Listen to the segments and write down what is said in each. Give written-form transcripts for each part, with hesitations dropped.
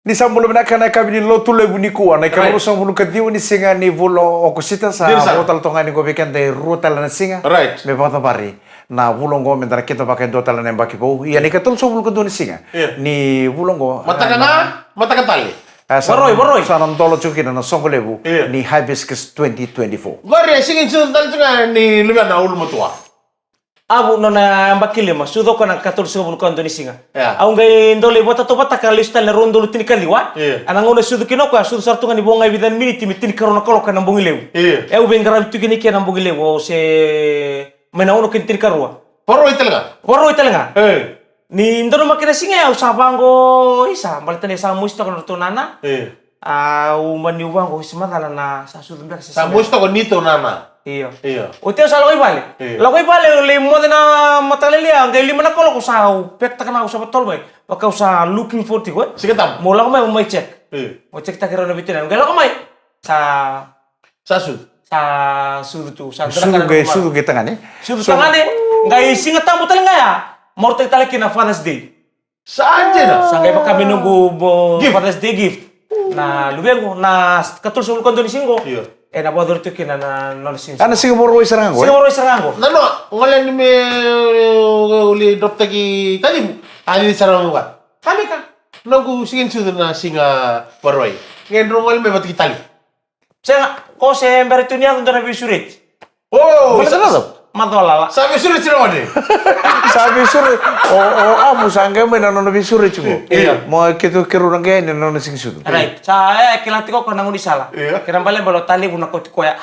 Ni sambulo na kana kabini lo tule bunikuwa na kamuro sambulo kadiu ni singa ni vulo okusita sa hotel tonga ni gobekan de rutal na singa. Right. Me bata bari. Na vulongo mentara kita pakai dotal na mbaki po. Ya ni katul sambulo kadu ni singa. Ni vulongo. Mata tali. Boroi. Saram tolo chukin na songolebu ni hibiscus 2024. Gori singin sudah juga ni lumayan na ulu matua. Abu nona mbakile ma sudo kana 14 bulkan ni singa. Yeah. Au ngai ndole bota to bata kalista le rondo lutini kaliwa. Anangona sudo kinoko sudo sartunga ni bonga bidan miniti mitini karona kolo kana bongilew. Eu bengara tukini kana bongilew o se menaono kintini karua. Poro itelga. Ni ndono makina singa au sabango isa malitane sa muista kana tonana. Au mani ubango ismadala na sa sudo mbaka sa. Sa muista ko nito nana. Iya. O teo sa logoi vale. Logoi vale le modena matalelia ngai lima na kolo ko sa pek takana usa betul bai. Waka usa looking for ti ko. Siketam. Mola ko mai check. Mo check ta kero na bitina. Ngai ko mai sa sud tu sa Sudu kita ngani. Sudu tangane ngai singa tamu talenga ya. Morte talekina Father's Day. Saja na. Sa ngai pa kami nunggu Father's Day gift. Na lubengo na katul sul kondo ni singo. Iya. Na bodor tu kina na non sin. Ana Singapore woi serango. Nano, ngolen me uli dokter ki tadi ani sarang ka. Kami ka. Nago singin sudah na singa baroi. Ngendro ngol me bat kitali. Saya ko se mbere tu niya ndona bisurit. Oh, Madolala. sabi sulit sino ade. Sabi sure amu sangga me nanono bisure chugo. Mo ketu kerurang ge nanono sing sudu. Right. Saya kilati ko kana nguni sala. Kiram bale balo tali buna ko koya.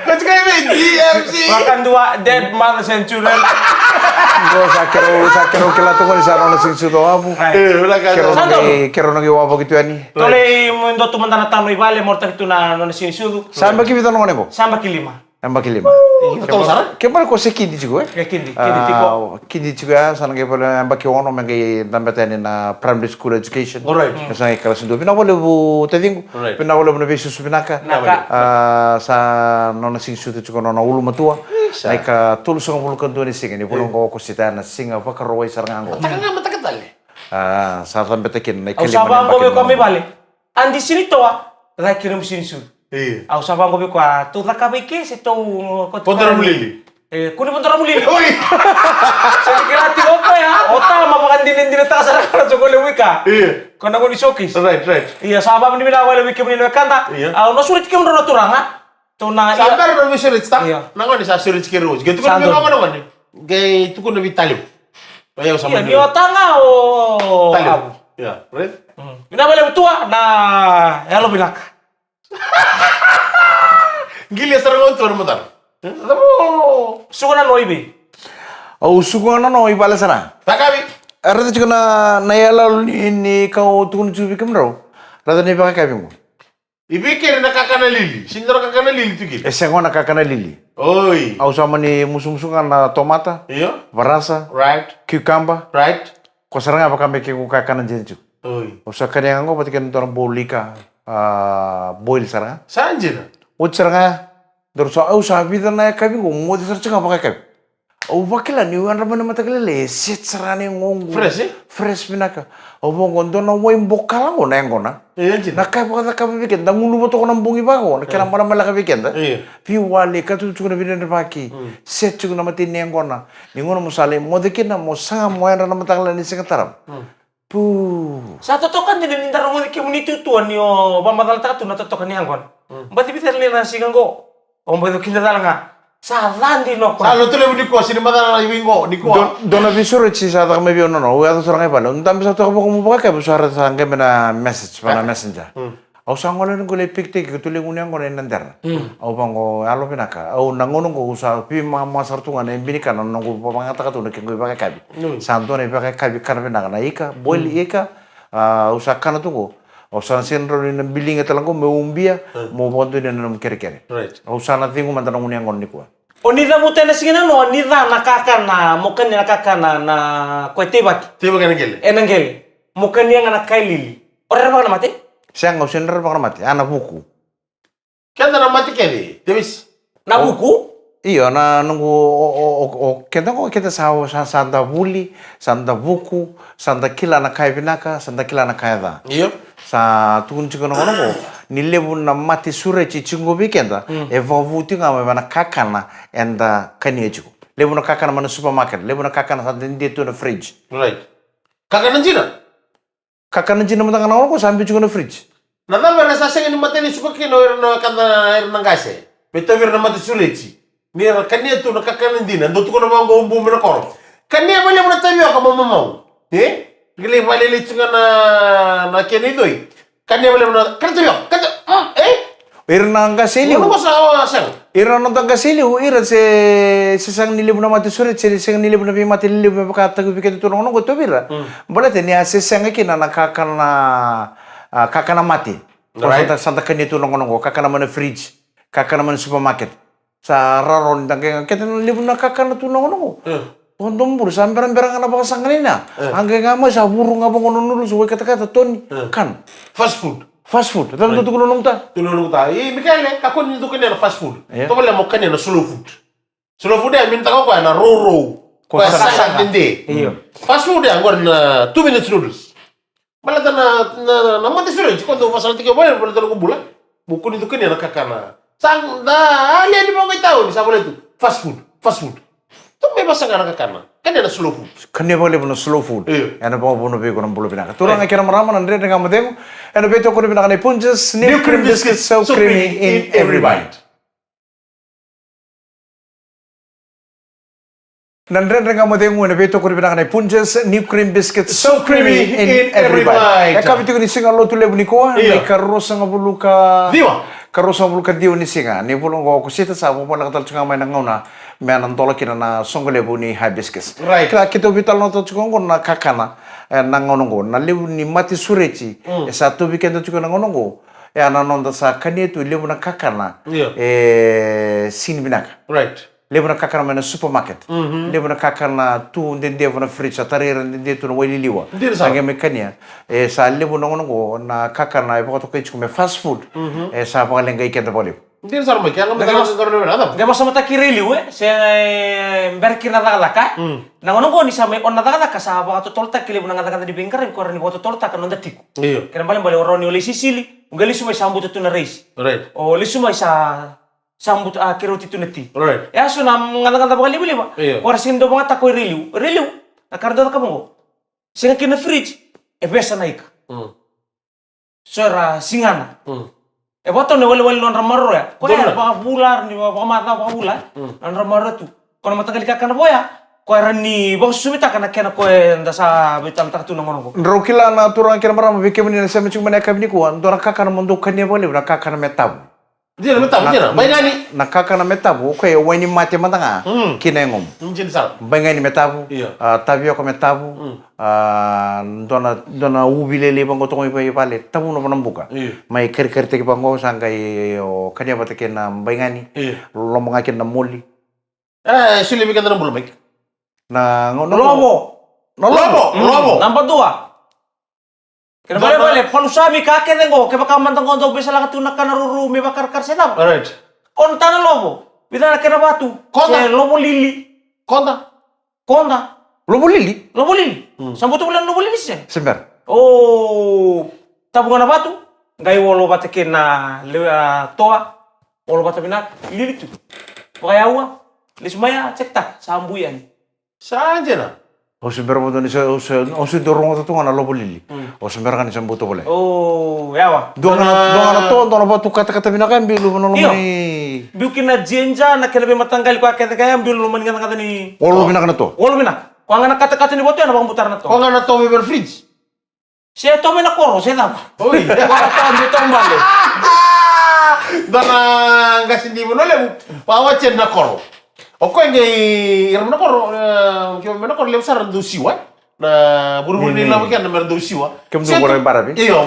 Kau cakap apa? DMC. Makan dua dead mothers and children. Go sakero kilato ko ni sa nanono sing sudu amu. Kero nagi wapo gitu ani. Tole mundo tu mantana tano ibale morta itu na non sin sudu. Samba ki bitano ngone ko. Samba kilima. Samba kilima. Betul sana? Kemana ko se kindi chugo Kindi tiko. Kindi chugo sana ke pala amba ki ono mengi dambetani na primary school education. Alright. Sa kelas 2 pina boleh bu tadingu. Pina boleh bu besu subinaka. Sa nona sing sutu chugo nona ulu matua. Naika tulu songa bulu kantu ni singa ni bulong ko ko sita na singa pa karoi sarangango. Mata tali. Sa sambetekin na Au sabang ko kami bale. Andi sini toa. La kirim sini sudu. Au sabang ko ko tu la kabike se to ko Pontor mulili. Kuni pontor mulili. Oi. Saya kira ti ko ya. Ota mapakan din ta sa kana chokole wika. Kana ko ni showcase. Right. Iya sabab ni bila wala wiki ni kanta. Au no sulit kim ro turanga. To na Sampai ro sulit sta. Iya. Nangon sa sulit kiro. Gitu kan nangon. Gay tu ko na bitalo. Ayaw sama dia. Iya, tanga o. Talyo. Ya, right? Bina bale tua na hello bilaka. Gili sarang untuk remutan. Aduh. Sugana noibi. Au sugana no ibala sana. Takabi. Arata chugo na yala ni kau tukun chubi kamro. Rada ni pakai kabingu. Ibikir na kakana lili. Sindro kakana lili tu gil. Esengona kakana lili. Oi. Au sama ni musuh-musuh na tomata, Iya. varasa, Right. cucumber. Right. Ko saranga apa kami ke kakana jenju. Oi. O sakane ngo pati kan tor bolika boil saranga. Sanjina. O saranga dor so au sabi na kabingu mo di saranga apa kabi. Au bakila ni wan ramana matakele set sarane ngongu. Fresh eh? Fresh binaka. Au bongondo na mo imbokala ngo na ngona. Iya jina. Nakai baka kabi bikin dangulu boto ko nang bungi bako. Kira mara malaka bikin da. Iya. Piwali katu chukuna bidan baki. Set chukuna mati nengona. Ningono musale modekina mo sanga mo yana matakala ni singataram. Pu. Sa totokan din ni ndaro mo ki muniti tuan yo bamadal ta tu na totokan ni angkon. Bati bitar ni na singango. O mo kinda dalanga. Sa landi no ko. Salo tu lebu diko sini mata ibingo diko. Dona visure ci sa tak mebi ono no. Uya sorang pala. Untam bisa to ko mo baka bu sara sangge mena message pana messenger. Au sangole ngole pikte ki tuling unyang ko nandar. Au bango alo pinaka. Au nangono ko usa pi mama sartunga ne binika no ngo pangata ka to ne ko baka kabi. Santo ne baka kabi karbe na ika boil ika usa kana tungo. Au sana senro ni bilinga talango me umbia mo bonto ni nam kere. Right. Au sana tingu mantana unyang ni ko. Onida mutena singina no onida nakaka mokan nakaka na kwete baki. Tiba kan gel. Enangel. Mokan yang anak kailili. Orang apa mati? Siang ngau senro baka mati anak buku. Kan na mati kedi. Tebis. Na buku? Iyo na nunggu kita sawo santa buli, santa buku, santa kila na kai binaka, santa kila na kai da. Iyo. Sa tukun chikono ngono nilebu na mati sure chi chingo bikenda e vovuti ngama bana kakana enda kaniejiku. Lebu na kakana mana supermarket, lebu na kakana santa ndi tu na fridge. Right. Kakana jina? Kakana jina mata kana ngono ko sambi chiko na fridge. Nada bana sasa ni mateni suka kino na kana na ngase. Beto na mati sure chi. Mira kania tu na kakana dina ndo tuko na mango umbu mena koro. Kania bale mna tabio kama mama. Gile bale le tsunga na keni doi. Kania bale mna tabio. Irna ngasili. Ano ko sa sang? Irna no ngasili ira se sang nilibu na mati sure se sang nilibu na mati nilibu na kata ko bikete tu ngono ko to bira. Bola te ni se sang kina na kakana mati. Santa kania tu ngono kakana mana fridge. Kakana mana supermarket. Sa raron dangke kita nilibu na kakana tu ngono. Tondom buru samperan berang na baka sanganina. Angge ngamo sa burung ngabo ngono nulu suwe kata-kata toni kan. Fast food. Fast food. Tapi tu tulunong ta. Tulunong ta. Mikale kakon ni tukene na fast food. To wala mo kanya na slow food. Slow food ay minta ko na ro. Ko sa dinde. Fast food ay ngor na 2 minutes noodles. Malata na mati sure kondo masal tike boy bola ko bula. Buku ni tukene na kakana. Sang da ali mo kay taon sa bola tu. Fast food. Fast food. Tu may basa nga nakakana. Kanya na slow food. Kanya boleh puno slow food. Iya. Ano ba puno be kono bulu pinaka. Turang ay kira marama nandre nga modemo. Ano beto kono pinaka ni Punches new cream biscuits so creamy in every bite. Nandre nga modemo ano beto kono pinaka ni Punches new cream biscuits so creamy in every bite. Eka bitiko ni singa lo tule buniko. May karosa nga bulu ka. Diwa. Karosa bulu ka diwa ni singa. Ni bulu ko kusita sa mo pala katal tsunga may nangauna. Menan tolo kina na songole bu ni hibiscus. Right. Kita vital no to chungo na kakana na ngonongo na lebu ni mati sureci. Sa to bikendo chungo na ngonongo. Na nonda sa kanietu lebu na kakana. Sin binaka. Right. Lebu na kakana mena supermarket. Lebu na kakana tu ndende na fridge tarira ndende tu na wali liwa. Sange mekania. Sa lebu na ngonongo na kakana ipo to kichu me fast food. Sa pangalenga ikenda bole. Hindi sa rumay, kaya nga madalas ang karoon naman. Gama sa mata kirili se berkir na laka. Nangonong ko ni sa may on na laka sa baka totolta kili mo nangata di bengkar ko rin ko totolta kan onda tiku. Iyo. Kaya bali bali oroni oli sisili, ugali sumay sambut tu na race. Right. O li sumay sa sambut kiroti tu na ti. Right. Ya so na ngata bali bali ba. Iyo. Ko sindo mga takoy riliw. Riliw. Nakardo ka mo. Singa kina fridge e besa naik. Sora singana. Boto ne wali non ramaro ya. Ko ya baka bular ni baka mata baka bular. Non ramaro tu. Kono matagali ka kana boya. Ko era ni baka sumita kana kena ko nda sa bitam tak tu ngono ko. Rokila na turang kira marama bike meni na sema chuma na kabini ko ndora kakana mondo kanya bole na kakana metabu. Dia na metabu dia na. Bayani. Na kakana metabu ko e wani mate matanga kinengom. Mungkin sa. Bangani metabu. Tabio ko metabu. Dona ubilele bango to ngi pale tabu no nambuka. Mai ker te bango sangai o kanya batake na bangani. Lomonga ken na moli. Sili bikin na bulmak. Na Lomo. Lomo. Number 2. Kaya bale palusami ka kenengo ke baka mantang kondo bisa lang tunak ka narurumi bakar seta. Alright. Konta na lomo. Bida na kena batu. Konta. Lomo lili. Konta. Lobo lili. Sambuto bulan lomo lili siya. Sember. Oh, tabungan na batu. Gay wolo batake na toa. Wolo batamina lili tu. Bakaya uwa. Lismaya cekta sambuyan. Saan dyan na? O sember mo doni o dorong to ngana lobo lili. O sember kan sambuto bole. Oh, yawa. Doang to dono batu kata-kata binakan bilu mono ni. Biukin na jenja na kena be matanggal ko akete kaya bilu maningan kata ni. Wolo binakan to. Wolo bina. Ko ang kata-kata ni boto na bang butar na to. Kung nga na to weber fridge. Siya to na koro, siya tama. Uy. Ko to ang buto ang bale. Dana gasin di mo nole. Pawacin na koro. O ko ngay iram na koro. Kaya may na koro lew sa rando siwa. Na buru-buru nila mo kaya na meron daw siwa. Kamu tu orang barabi. Iyo,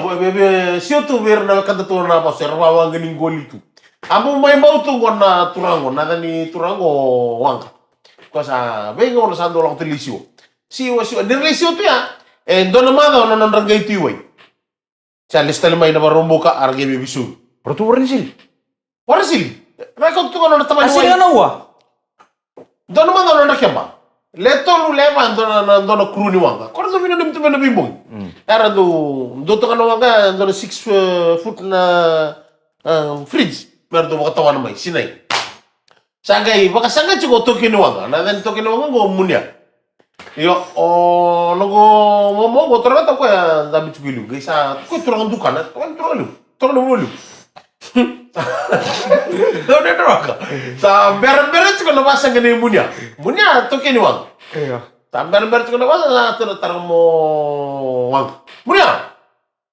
siya to meron na kanta to na pa sir wawang ganing goli tu. Amo may mauto na turango, nada ni turango wangka. Cosa vengo na sando lang telisio. Siwa. Nilisio to ya. Doon naman daw na nandrangay tiway. Siya lista limay na marumbo ka arge bibisu. Protu warni sil. Wala sili. Record to na taman Asili nga na uwa. Dono manga no kemba. Leto lu lema dono kruni wanga. Kor do mino dim tumena bimbung. Era do to kana wanga dono 6 foot na fridge. Mer do baka tawan mai sinai. Sangai baka sangai cuko to kini wanga. Na den to kini wanga go munya. Yo o logo mo go trola to ko ya dabi tugilu. Gisa ko trola dukana. Ko trola. Trola wolu. Dode droga. Sa ber cuko no basa ngene munya. Munya to kini wanga. Iya. Sa ber cuko no basa to tarmo wanga. Munya.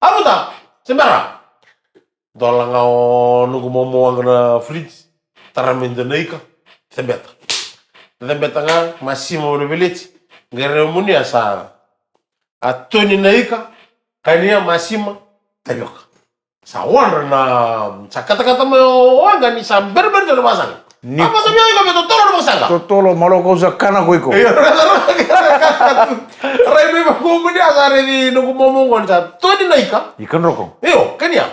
Apa ta? Sembara. Dola ngao nugu momo wanga na fridge. Taramendo neika. Sembeta. Sembeta nga masimo no bilete. Ngere munia sa atoni neika. Kania masima tayoka. Sa wana na sa kata-kata mo wanga ni sa berber do masang. Apa sabi ko beto tolo masanga. Totolo malo ko sa kana ko iko. Rai me ko munia sa re nugu momo ngonta. Toni neika. Ikan rokong. Iyo, kania.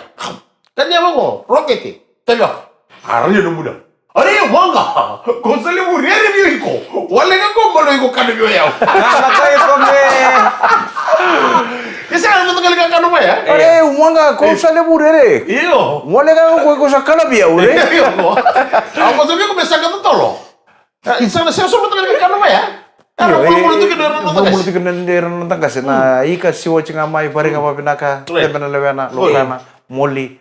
Kania mo roketi. Tayoka. Ari no munia. Ari wanga, konsali muriere biiko. Wale nga gombalo iko kanu yo yao. Nakay ko me. Kasi ano mo talaga kanu mo ya? Are wanga konsali muriere. Iyo. Wale ka ko sa kana biya ure. Iyo. Ako sabi ko may saka tolo. Isa na siya mo talaga kanu mo ya? Ano mo mo tuki na Mo mo tuki na ndero nang kasi na ika siwo chinga mai pare nga babinaka. Tebena lewena lokana moli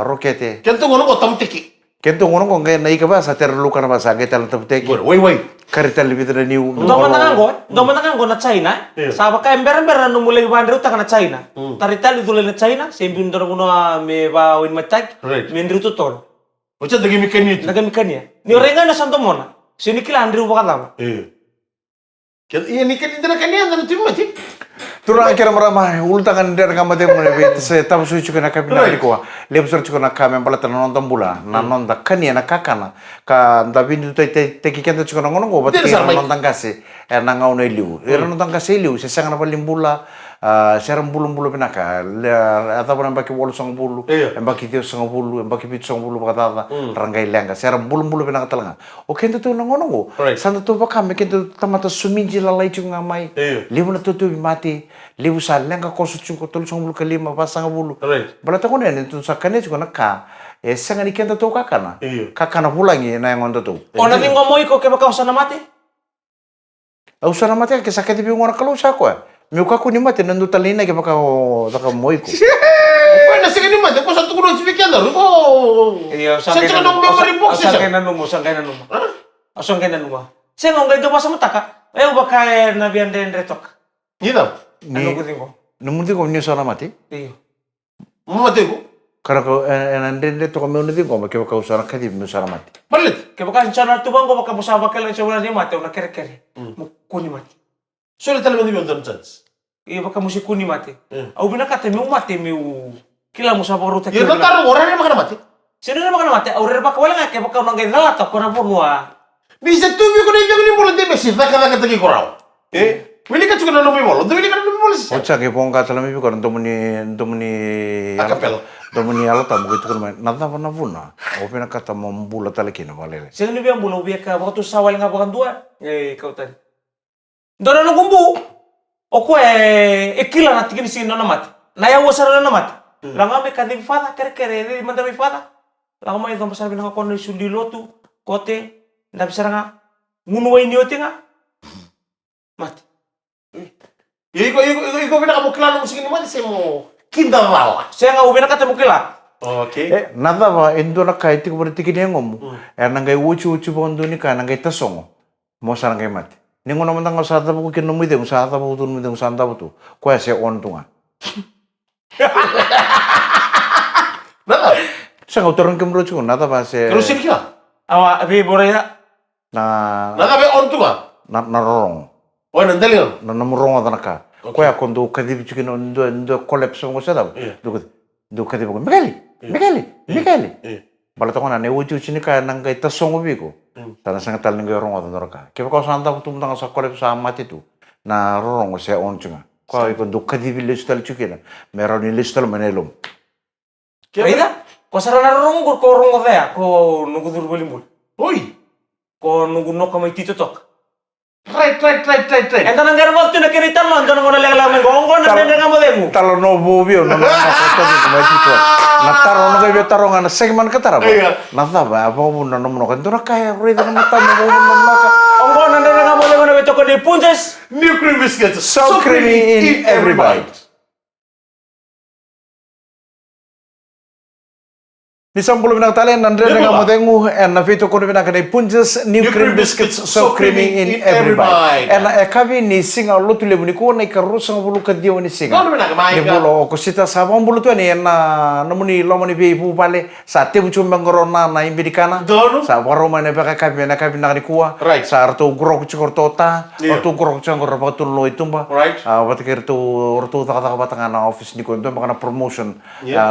rokete. Kento ngono ko tamtiki. Kento ngono ko ngai nai ka ba sa ter luka na ba sa ngai tal tapte ki. Wait. Karita libit na niu. Domanango na China. Saba ka ember no mulai bandru ta na China. Taritali dule na China, sembi ndoro kuno me ba win matak. Me ndru to tol. Ocha dagi mikani. Nagamikania. Ni orenga na santo mona. Sini kila andru bakala. Kento iya nikani dana kania dana timati. Turang kira marama ulta kan der kamate mo ne se tam su chu kana kapina ko le bsor chu kana kame pala tan non tambula na non da kania na kakana ka da bindu te ki kenta chu kana ngono go bat non tangkase na ngau ne liu non tangkase liu se sanga na limbula seram bulu pinaka ata pun baki bolu sang bulu baki tio sang bulu baki pit sang bulu kata rangai lenga seram bulu pinaka talanga o kenta tu ngono go santa tu bakam kenta tamata suminji lalai chu ngamai liu na tu mati liu sa lenga ko su chu ko tol sang bulu kalima pasang bulu bala ta konen tu sakane chu na ka sanga ni kenta tu kakana pulangi na ngon tu Ona ni ngomoi ko ke baka usana mate. Usana mate ke sakati bi ngora kalau sa ko meu kako ni mate nandu talina ke baka taka moiko. Ko na sige ni mate ko sa tukulo speaker ko. Iyo Sa tsaka nung memory box siya. Sangkay na numo. Sangkay na numo. Siya ngong gaya pa sa mataka. Baka na biyan din retok. Nida. Ano ko din ko? Namundi ko ni usana mate. Iyo. Mate ko. Kara ko nandende to ko meu ni ko ke baka usana kadi meu usana mate. Balit. Kaya baka siya na tubang ko baka musaba ka lang siya wala ni mate. Una kere-kere. Mukuni mate. Sulit talaga ni Biondan Chance. Iya baka musikuni mate. Au binakate meu mate meu kila musaba ruta. Yung nagtarong orang na makana mati. Sino na baka mate? Au baka wala nga kaya baka unang gaya ko na punwa. Bisa tubi ko na yung ni mulan din besi taka tagi ko raw. Wili ka tsukana no mimolo. Wili ka no mimolo siya. Ocha ke ponga tala mi ko ndomuni Akapelo. Ndomuni ala tamu ko ko nada na vuna. O pena kata mombula tala kina valele. Sino ni biang bulo biya ka baka tu sawal nga baka dua. Kau tadi. Dona no gumbu. O ko kila na tigin sino na mate. Naya wasara na mate. Langa me kading fada kere di manda me fada. Langa mai dom sabi nga kono sundi lotu kote ndabi saranga ngunu wa ini otenga. Mate. Iko pinakamuklano mo sige naman sa mo kindawala. Saya nga ubina kata mukila. Okay. Nada ba indo na kai tik berarti kini ngom. Nangai ucu bondo ni ka nangai tasongo. Mo sarang kai mate. Ningo naman tanga sa tabu ko kinu mide sa tabu tu mide sa tabu tu. Ko se on tunga. Nada. Sa utoran ke mro chu nada ba se. Pero sige ka. Awa abi boraya. Nada be on tunga. Na rong. O nandali on. Na namrong ada naka. Ko ya kondo kadi chu kinu ndo collapse mo sa tabu. Do kadi ko Mikaeli. Bala to na ne ucu chini ka nangai tasongo bigo. Tana sanga tal ningo rong ada noraka. Ke ko sa tabu tu tanga sa collapse sa mati tu. Na rong se on chunga. Ko iko do kadi village tal chukina. Meron ni listal manelum. Aida, ko sarana rong ko rong ko nunggu dur bolimbul. Oi. Ko nunggu no kamay tito tok. Right. Enta nang garan waktu nak kini tanlo, enta nang ngona lega gonggo na nang ngamo demu. Talo no bubio no foto ni kuma itu. Na taro no kayo taro nga na segman ka tara ba. Na ba apa mo na no kan tura kaya rida na mata mo no ka. Onggo na nang ngamo lega na beto ko di punches. New cream biscuits. So creamy in every bite. Nisang puluh binang tali nandre nga mo dengu en na fito ko binang kanay punches new cream biscuits so creamy in every bite. En na ekabi ni singa lutu lebu ni ko na ikaru sang bulu kadio ni singa. Kono binang mai Ni bulu ko sita sabang bulu tu ni en na namuni lomani bi bu pale sa te bucu bangoro na imbidikana. Dono. Sa waroma na baka kabi na kabi na ni kuwa. Right. Sa arto grok cikortota, arto grok cangor batun lo itumba. Right. Batikir tu orto taka batanga na office ni ko ito makana promotion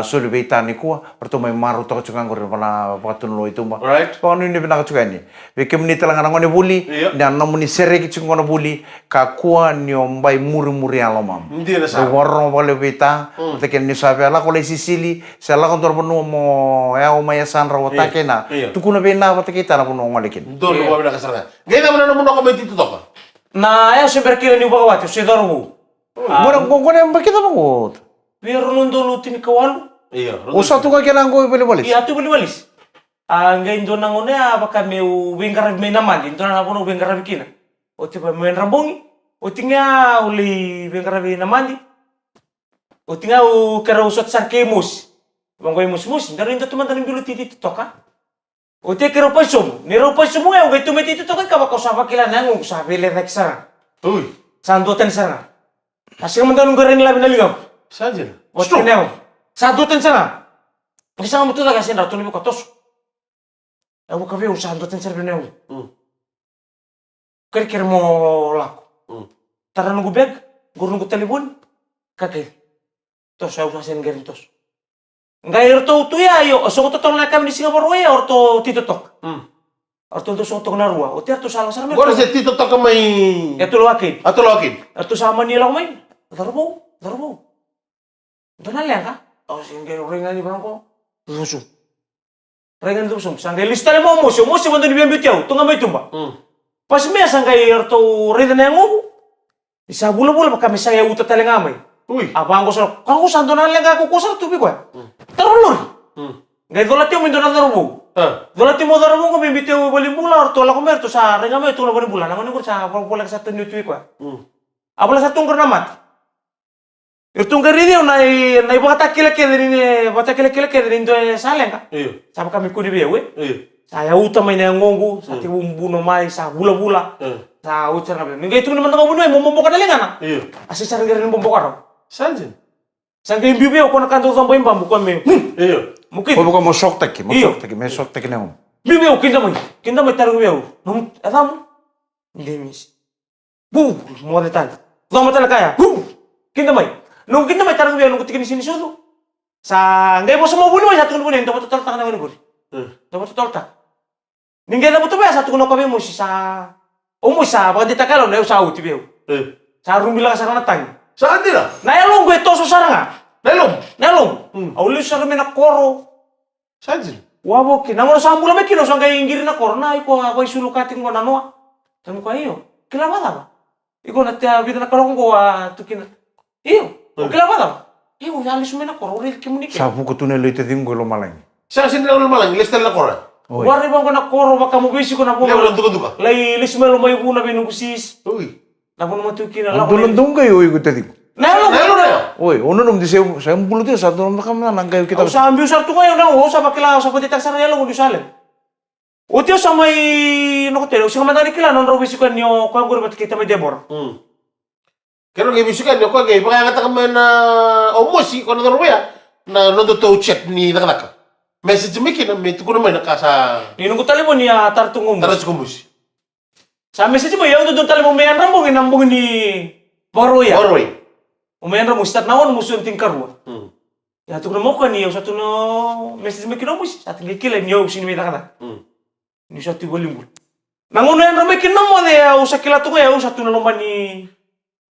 suli beita ni kuwa. Orto may maru to cukan gor pala pakatun lo itu mbak. Right. Panu ini pernah cukan ni. Beke menit lang ngone buli dan namuni sere ki cungona buli kakua ni ombai muri alomam. Ndi na sa. Warno bale beta, teken ni sabe ala kole Sicily, sala kontor penu mo ya omaya sanra watake na. Tukuna bena watake ta na penu ngolekin. Dono ba binang kasarga. Gaya mo na mo kamay tito tok. Na ya super kilo ni bagawati, si daru. Gona bakita bangot. Biar nundulu tini kawalu. Iya. Usa tu ka kelang ko beli balik. Iya tu beli walis. Nga indo nang one baka meu wingkara me naman, indo na ako no wingkara bikina. O tiba men rambongi. O tinga uli wingkara be naman. O tinga u kara usot sarkemus. Banggoy musmus, ndaro indo tuman tanim dulu titi toka. O te kero pasum, nero pasum mo o gaitu meti toka ka baka usaba kila nangu sa bele reksara. Uy. Sandutan sana. Kasi mandan ngoreng labi naligam. Saja. O tineo. Sandutan sana. Kasi mo to daga sin rato ni ko tos. Aku kabe usaha sandutan sana beneu. Kira-kira mo laku. Tara nunggu beg, guru nunggu telepon. Kakek. Tos saya usahain gerin tos. Nggak irto tu ya yo, so to tong nakam di Singapura ya orto tito tok. Orto to so to narua. O ter to salah sarme. Gora se tito tok kamay. Eto lo akin. Ato lokin. Eto sama ni lang may. Darbo. Donal yang ka? Oh singe ringan ni bangko. Rusum. Ringan rusum. Sangge lista le mo mo bantu ni biambi tiao. Tunga may tumba. Pas me sangge orto ringan yang mo. Isa bula-bula baka misaya uta talengamay. Uy. Abang ko sa kango santo na lang ako kusar tubi ko. Tarulur. Ngay dolati mo indona darubo. Dolati mo darubo ko bimbite mo balimbula orto la ko merto sa renga me tulo balimbula nangani ko sa bola sa tunu tuwi ko. Abala sa tungkor namat. Irtung karidio na bata kila kila indo salenga. Iyo. Saba kami kuni bewe. Iyo. Saya uta may na ngongo sa tibumbuno mai sa bula-bula. Sa uta na be. Ngay tu naman ko buno mo mombo ka na. Iyo. Asi sa ngere mombo ka. Saja. Sangge bibi ko na kanto sa mbimba bukan me. Iyo. Mungkin. Ko mo sok taki na mo. Bibi ko kinda may tarong bibi. Nung atam. Lemis. Bu, mo detal. Damo tala kaya. Bu. Kinda may. Nung kinda may tarong bibi nung tikin sini sudo. Sa ngay mo sa mo buno sa tun buno ndo totol ta na buno. Ndo totol ta. Ninguém na buto ba sa tun ko kami mo sa umusa ba dita kalo na sa uti bibi. Sa rumila sa kana tang. Saan din ah? Nayalong gue toso saranga. Nayalong. Aulis sa kami na koro. Saan din? Wabo ki nangoro sa ambula me kilo sa kay ingiri na koro na iko ako isulukatin ko na noa. Tamo ko iyo. Kila mata ba? Iko na tia vida na kalong ko tukin. Iyo. Kila mata ba? Iyo alis me na koro ri kimunike. Sabu ko tunelo ite dingo lo malang. Saan sin na malang listal na kora? Wari bang ko na koro baka mo bisi ko na po. Lewo duka. Lai lismelo may buna binugusis. Uy. Namun matukin na lang. Dulundung kayo iko tadi. Nayalong na. Oi, ono nom dise sa bulu ti sa nom kam na nangay kita. Sa ambil sartu ngayon na sa bakila sa pati taksara yalo di salen. Utio sa may no kotelo sa madali kila non robisi ko nyo ko ngoro bat kita may debor. Kero ngay bisukan nyo ko ngay baka ngata kami na omosi ko na norwaya na nondo to chat ni nakaka. Message miki na may tukuno may nakasa. Ninong ko tali mo niya tartungong. Taras kumusi. Sa message mo yaw doon tali mo mayan rambong inambong ni Boroya. Borway. Umayan rambong start nawon musun tingkarwa. Ya tukno mo ko niya sa tuno message mo kinomus sa tingi kila niyo sini may nakata. Ni sa tibolimbul. Nangono yan rambong kinamo de sa kila tungo yaw sa tuno lomba ni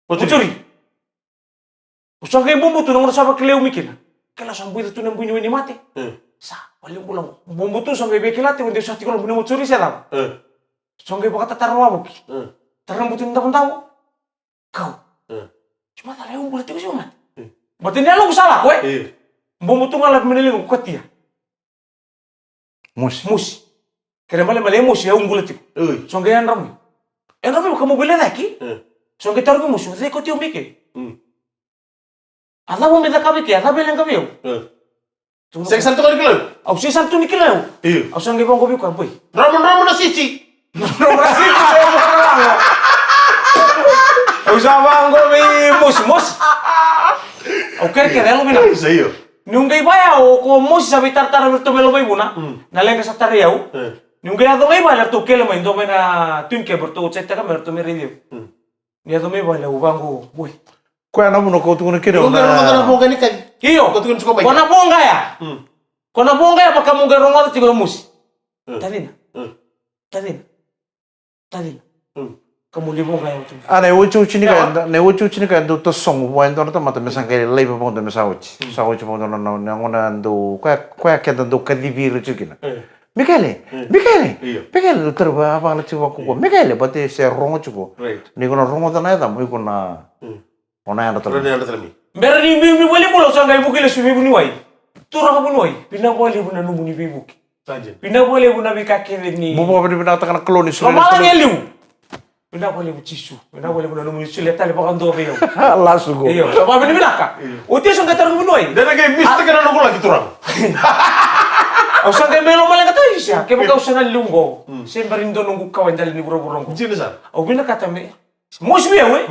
Pucuri. Usa kay bumbu tuno sa bakileo mikina. Kala sambu itu tuno bunyi ni mate. Sa bolimbul bumbu tu sampai bekilate undi sa tiko bunyi Pucuri sa. Songge baka tatarwa buki. Tarang butin tapon tahu. Kau. Cuma tak lewat bulat itu cuma. Berarti dia lo salah kowe. Mbok mutu ngalah meniling ko katia. Musi. Kaya male musi ya bulat itu. Songge yan rami. Yan rami kamu bela lagi. Songge taruh musi, saya kau tiup mikir. Ada mo minta kami kaya, ada belang kami yo. Seksan tu kali kelau. Aku sih satu ni kilo. Aku sangge bang kopi kan boy. Ramon na sisi. Nomor sih saya bukan. Aku sama kopi mus. Oke kira lo mina. Sayo. Nunggai baya o ko mus sabi tartar bertemu lo bay buna. Naleng ka sa tariyaw. Nunggai ato ngay bala to kele mo indo mena tun ke berto cete ka berto radio. Ni ato may bala ubango boy. Kaya na mo ko tungo kiro Kung gano'n ka na po gani kan. Iyo. Kona bonga ya. Kona bonga ya baka mo garo ngata tigo mus. Tadina. Kamu di bonga ya tu. Ana ucu chini ka ndo to song wa ndo to mata mesang ke leba pon do mesauchi. Sauchi pon do no ngona ndo kwa ke ndo ka divir chukina. Michele, dokter apa na chuko ko. Michele bate se rongo chuko. Ni kono rongo da na da mo ikona. Ona anda to. Mbera ni mi wali mulo sanga ibu kile sumi buni wai. Tura ka buni wai. Pina wali buna numu ni bibu. Pina wali buna bika keve ni. Bobo bani bina ta kana kloni su. Kamala ngeliu. Pina wali bu chisu. Pina wali buna numu ni sule tale pakan do beo. Allah sugo. Iyo. Sama bini binaka. Uti sanga taru buni wai. Dan lagi mista kana nuko lagi turang. Au sanga melo malang kata isya. Ke baka usana lungo. Sembari ndo nunggu kawan dali ni buro-buro. Sino sa? Au bina kata me. Mosbi ya we.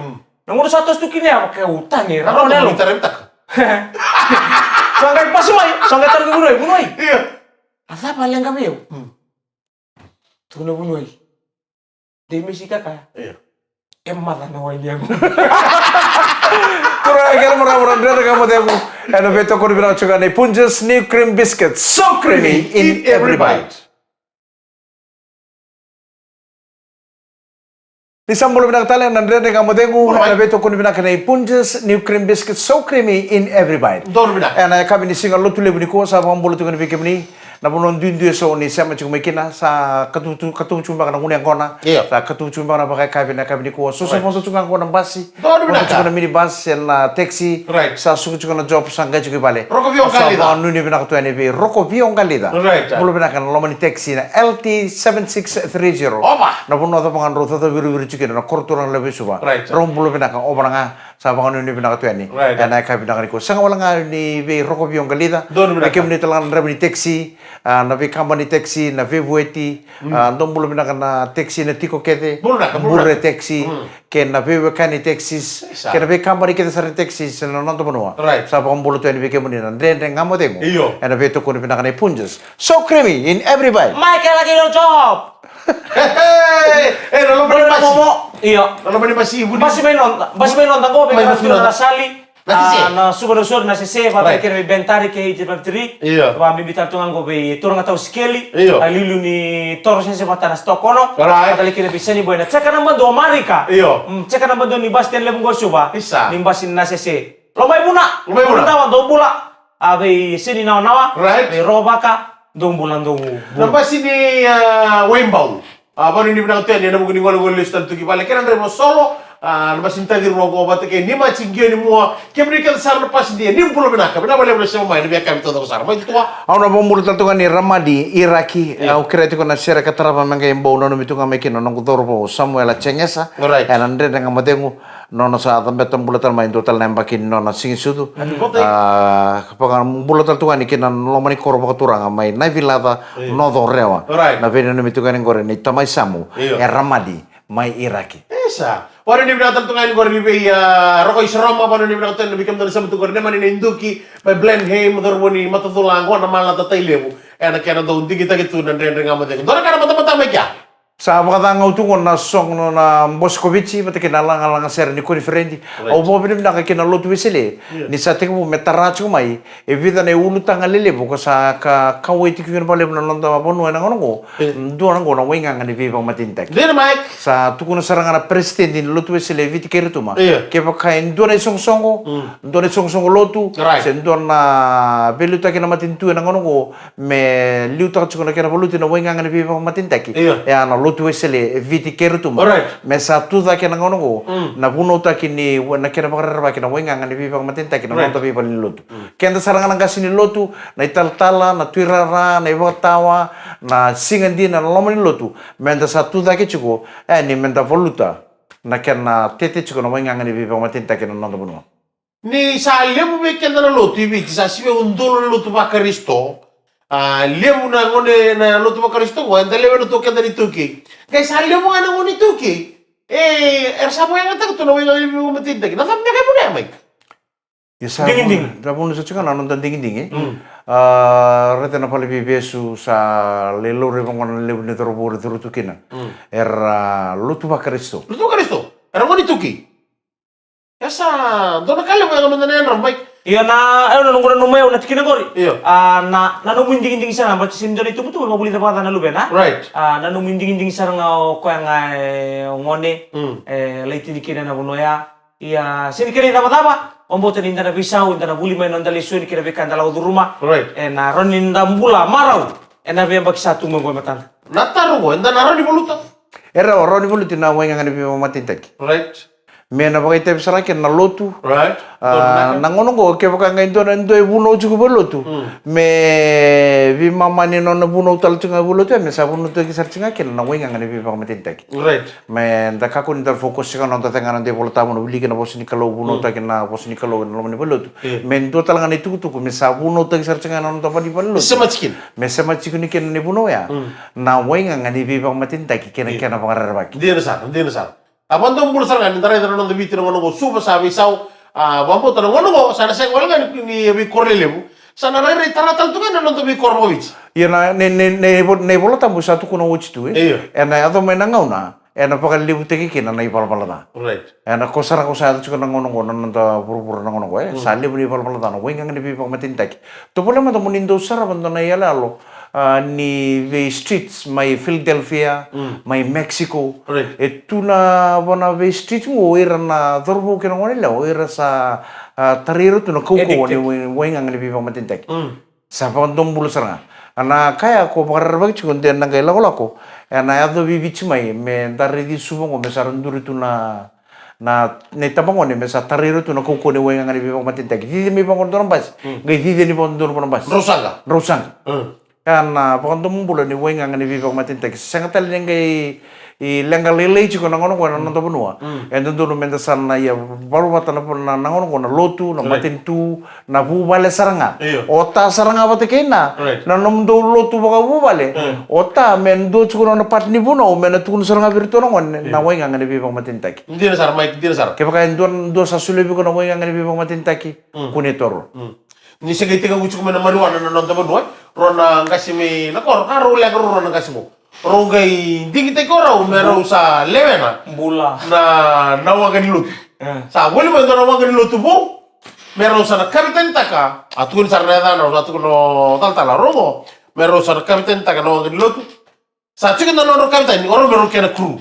Nanguro satu stuki ni apa kayak hutan ni. Raro na lo. Tarimtak. Sangkai pas mai, sangkai taruh bunuai. Iya. Asa paling kami yo. Tuh na bunuai. Demi si kakak. Iya. Emang na wai dia. Tura agar mura ndere kamu demu. Ano beto ko bina chuga ni Punja's new cream biscuit. So creamy in every bite. Isang bina tali nandre kamu demu. Ano beto ko bina kanay Punja's new cream biscuit. So creamy in every bite. Dor bina. Ana kami ni singa lotu lebu ni ko sa pambolo tu kan bikim ni. Na punon dundu so ni sama cuma kina sa katu cuma kana ngunya kona. Sa katu cuma kana pakai kami ni ko. So sa ponsel cuma kona basi. Dor bina. Cuma mini bus na taxi. Sa suku cuma job sangga juga bale. Roko viong kali Sa nuni bina katu ani be roko viong kali da. Bulu bina kana lomani taxi na LT 7630. Opa. Na punon to pangan rota to biru chicken na korturan lebih suba. Rom bulu bina kana obranga sa pangan nuni bina katu ani. Ana kami bina ko. Sanga wala nga ni be roko viong kali da. Kem ni talang ni taxi. Na vi company taxi na vi vueti ndom bulu bina kana taxi na tiko kete burre taxi ke na vi kani taxis ke na vi company kete sare taxi na non to bonua sa pa bulu to ni ke muni na ndende ngamo demo na vi to ko bina kana Punja's so creamy in every bite Michael lagi no job. Lalu bani pasi. Iya. Lalu bani pasi ibu. Masih main nonton ko be na sali. Na suba na sese va kere bentari ke jibantri va mi bitan tungan go be turang atau skeli alilu ni toro sense batana stokono kali kere bisani boy na ceka namba do marika ceka namba do ni bastian lebung go suba ni basin na sese lo mai buna tawa do bula abe sini nawa be robaka do bulan do namba sini wembau apa ni bina hotel ni na mugini ngol listan tu ki bale kena remo solo namba sinta di rogo bate ke ni ma cingio ni mua ke berikan sar lepas dia ni pulo benaka bena bale bale sama main biar kami todo sar mai tua Auna bombur tantungan ni Ramadi Iraki au kreti ko na sera katarapa manga imbo nono mitunga mekino nongo dorbo Samuel Chengesa andre nga madengu nono sa tambeton bulatan main total nembakin nono singin sudu kapangan bulatan tungan ni kina lomani korbo katuranga mai na vilada nodo rewa na veni no mitunga ngore ni tamai samu Ramadi mai Iraki esa Wala ni binatang tungain ko rin ni Roko Isroma pa ni binatang na bikam na sa matugar naman ni Induki may Blenheim dorbo ni matutulang ko na malatatay lewo na kaya na daw hindi kita gitu nandiyan nga mo din. Doon ka na matamatama kya? Sa mga utungon na song no na Moscovici pati kinalang ser ni Friendly o mo binim na kinalotu wisili ni sa tingin mo metaracho mai e vida na ulutang alele ko sa kawiti ko pala na nonda mapono na ngono do na ngono winga nga ni vivang matintek Din Mike sa tukun sarang na president ni lotu wisili viti kerituma ke pa kain do na songsongo lotu sa do na beluta kina matintu na ngono me liuta ko na kina poluti na winga nga ni vivang matintek ya na lotu esele viti kerutuma. Alright. Me sa tu da kena ngono go. Na buno ta kini na kena bakar ba kena wenga ngani bi bang matin ta kena nonto bi bali lotu. Kenda sarangan nang kasini lotu na ital-tala na tuirara na ibatawa na singandi na lomani lotu. Menda sa tu da ke chugo ni menda voluta na kena tete chugo na wenga ngani bi bang matin ta kena nonto buno. Ni sa lemu be kenda na lotu ibi sa sibe undolo lotu bakaristo. Lemu na ngone na lotu bakaristo ko enda lemu to kenda ni tuki. Guys, lemu nga ngone tuki. Ersa mo yang ngata to na wenga ibi mo matinta. Na sampe kay mo na mai. Yesa. Dingin-dingin. Da buno sa chuga na nonton dingin-dingin. Rete na pali besu sa lelo re bang lebu ne toro bore toro tukina. Lotu bakaristo. Lotu bakaristo. Era ngone tuki. Esa, dona kale mo ngone na ramai. Iya na nunggu numero na tikina gori. Iya. Na numinding-inding sana baca sinjol itu betul mau beli tempat na lube na. Right. Na numinding-inding sana ngau ko yang ngone leiti dikira na bunoya. Iya sini kira tama-tama. Ombo tani ndana bisau ndana buli main ndali suni kira bekan dalau di rumah. Right. Na ronin ndambula marau. Na biar bagi satu minggu matan. Nataru go ndana roni boluta. Era oroni voluti na wenga ngani bi bang matin ta. Right. Me na bagai te bisara ke na lotu. Right. Na ngono go ke baka ngai ndona ndo e buno chugo bolotu. Me vi mama ni no na buno tal chunga bolotu me sa buno to ki sar chunga ke na wenga ngani bi bang matin ta. Right. Me nda ka kun dar fokus ka no ta tenga na de bolta mo bili ke na bosni kalo buno ta ke na bosni kalo no mani bolotu. Me ndo tal ngani tu me sa buno to ki sar chunga no ta bali bolotu. Sema chikin. Me sama chikuni ke ni buno ya. Na wenga ngani bi bang matin ta ki ke na pangarar ba ki. Dia na. Abang tu bulu sarang ni tarai tarai nonton bitir ngono suba sabi sau bambu tarai ngono sana saya ngono kan ni bi korle lebu sana rai tarai tarai tu kan nonton bi kormovich. Iya na ne bola tambu satu kuno uci tu Iya. Ena ado main ngau na ena pakai libu teki kena na ipal pala da. Right. Ena kosara kosa tu cuka ngono nonton puru-puru ngono ko sali beri ipal pala da no wenga ngani bi pak matin taki. Tu boleh mata munindo sara bando na yala lo. Ni the streets mai Philadelphia mai Mexico itu na bona the streets mo era na dorbo ke ngone la era sa tariro tu na koko ni wenga ngani bi pamatin tek sa pondom bulu sanga ana kaya ko parar bag chukun den na gaila ko ana ado bi bichi mai me dari di subongo me saranduri tu na ne tabangone me sa tariro tu na koko ni wenga ngani bi pamatin tek di mi bangon doron bas ngai di ni bon doron bas Rosanga karena pokoknya bulan ni wenga ngani viva matin tak sangat tali i lenga lele ci ko nangono ko nan to bunua en dulu menda sana ya baru watana na nangono ko na lotu na matin tu na bu bale saranga ota saranga bate kena na nom do lotu baka bu bale ota men do ci ko na patni buno men tu saranga virtu ngon na wenga ngani viva matin tak Ndina sar mai ndina sar. ke baka do sa sule bi ko na wenga ngani viva matin tak kuni toro Ni segi tiga ucuk mana maruan na nonton berdua. Rona ngasih na kor karo le karo rona ngasih mo. Rongai ding te koro mero sa levena. Bula. Na wangan lut. Sa boleh mo na wangan lut bo. Mero sa na kapiten taka. Atun sarna na atun no tal romo. Mero sa na kapiten taka na wangan lut. Sa chicken na no kapiten oro mero kena crew.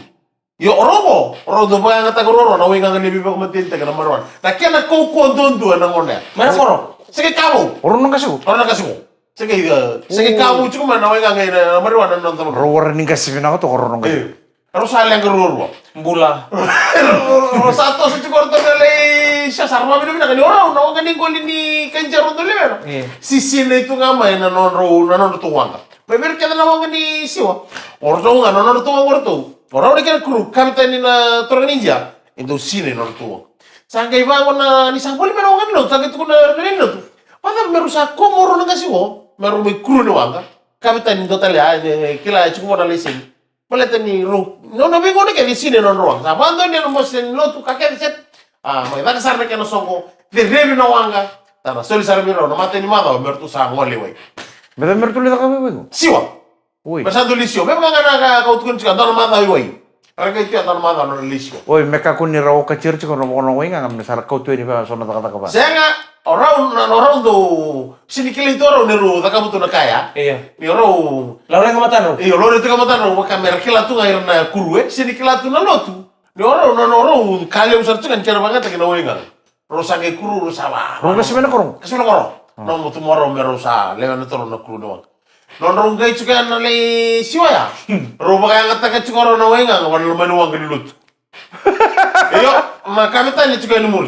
Yo orobo, oro ba nga ta koro na winga ngani bibo matin taka na maruan. Na kena ko dondu na ngone. Mana koro? Sige kamu. orang ngasih Orang nak kasih mo. Sige kamu cuma mana yang ngai na maruan na nonton. ro ning kasih na ko to orang ngasih Harus hal yang kerur Bula. Satu secukur tu lelai siya sarma minum na kani orang na ngani golin ni kanjar untuk lewer. Sisi na itu ngamay na non tuwang ka. Beber kita na ngani siwa. Orang nga non tuwang orang. Orang ni kena kru kami ni na torang ninja. Itu sini non tuwang. Sangkai bangun na ni sang boleh menawangan lo, sangkai tu kuna menin lo tu. Pada merusak komoro na kasi mo, meru may kru na wanga. Kapitan ni total ya, kila cukup modal leasing. Boleh tani ro, no bingo ni kaya sini non ruang. Sa bando ni nomos lo tu kakek set. May dasar na kaya no songko, revi na wanga. Tana soli sarbi ro, no mate ni mada, mertu sa ngoli way. Beda mertuli da kabe wengo Siwa. Oi. Bersatu lisio, memang nga kau tukun cika, dono mada way. Harga itu atau mana non lisio. Oi, meka kun ni raw ka church ko no wenga ngam sar kau tu ni ba so na taka ba. Saya nggak orang tu sini kali itu orang niru tak kamu tuh nakaya. Iya. Ni orang. Lalu yang mata no. Iya, orang itu kamu tahu kamera kila tu ngair na kurue, sini kila tu na lotu. Ni orang kali usar tu kan cara banget tak kena wenga. Rosange kuru rosawa. Ro ka simena korong. Kasih lo koro. Nomo tu moro merosa, lewan itu na kuru doang. nonrong gay chuka na le siwaya. Ruba kaya ngata ka chuka ro na wenga wan lumen wang gilut. Iyo, na kamitan ni chuka ni mul.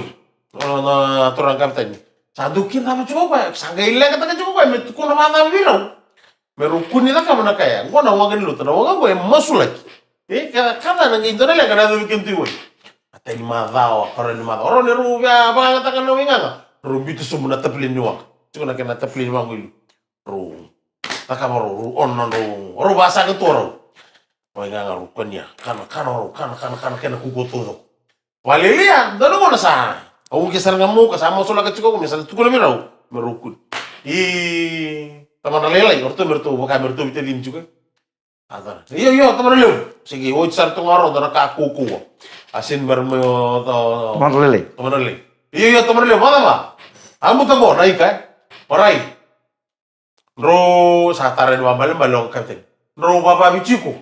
Na turang kamitan ni. Sadukin sama chuka pa, sangga illa kata ka chuka pa, met ko na mata biro. Meru kuni na kama na kaya, ko na wang gilut na wang ko masulak. Kada nang Indonesia kada tu bikin tiwul. Ata ni madao, para ni madao. Ro ni rubia, ba ngata ka na wenga nga. Rubi tu sumuna taplin ni wang. Chuka na kena taplin wang gilu. Ro. Takamaro on ro basa ke toro. Wenga nga ro kanya. Kana kena kuko todo. Walilia, dano mo na sa. Au kisar ngamu kasama sola ka chuko misal tukul mirau. Merukun. Taman lelai, orto baka mertu bitelim juga. Ada. Iyo, taman lelai. Sige, oi sar tungaro dana ka kuku. Asin bermo to. Taman lele. Iyo, taman lelai. Mana ma? Amu tabo naik ka. Orai. Ro sataren wambal balong kapten. Ro baba bichiku.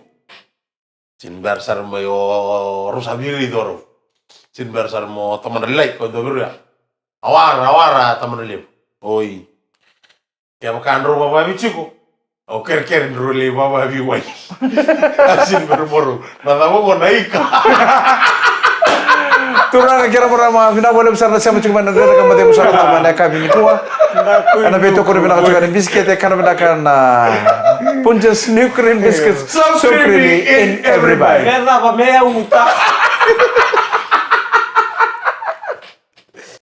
Sin bersar mo rusabiri doro. Sin bersar mo taman lelai ko dobru ya. Awara taman lelai. Oi. Ya makan ro baba bichiku. O ker ro le baba biwai. Asin bermoro. Nada mo naik ka. Turang kira perama bina boleh besar nasi macam mana dia akan mati besar tak mana kami ni kuah. Anak betul kau bina kau biscuit kan bina kan punches new cream biscuits so creamy in every bite. Merda, apa meia uta.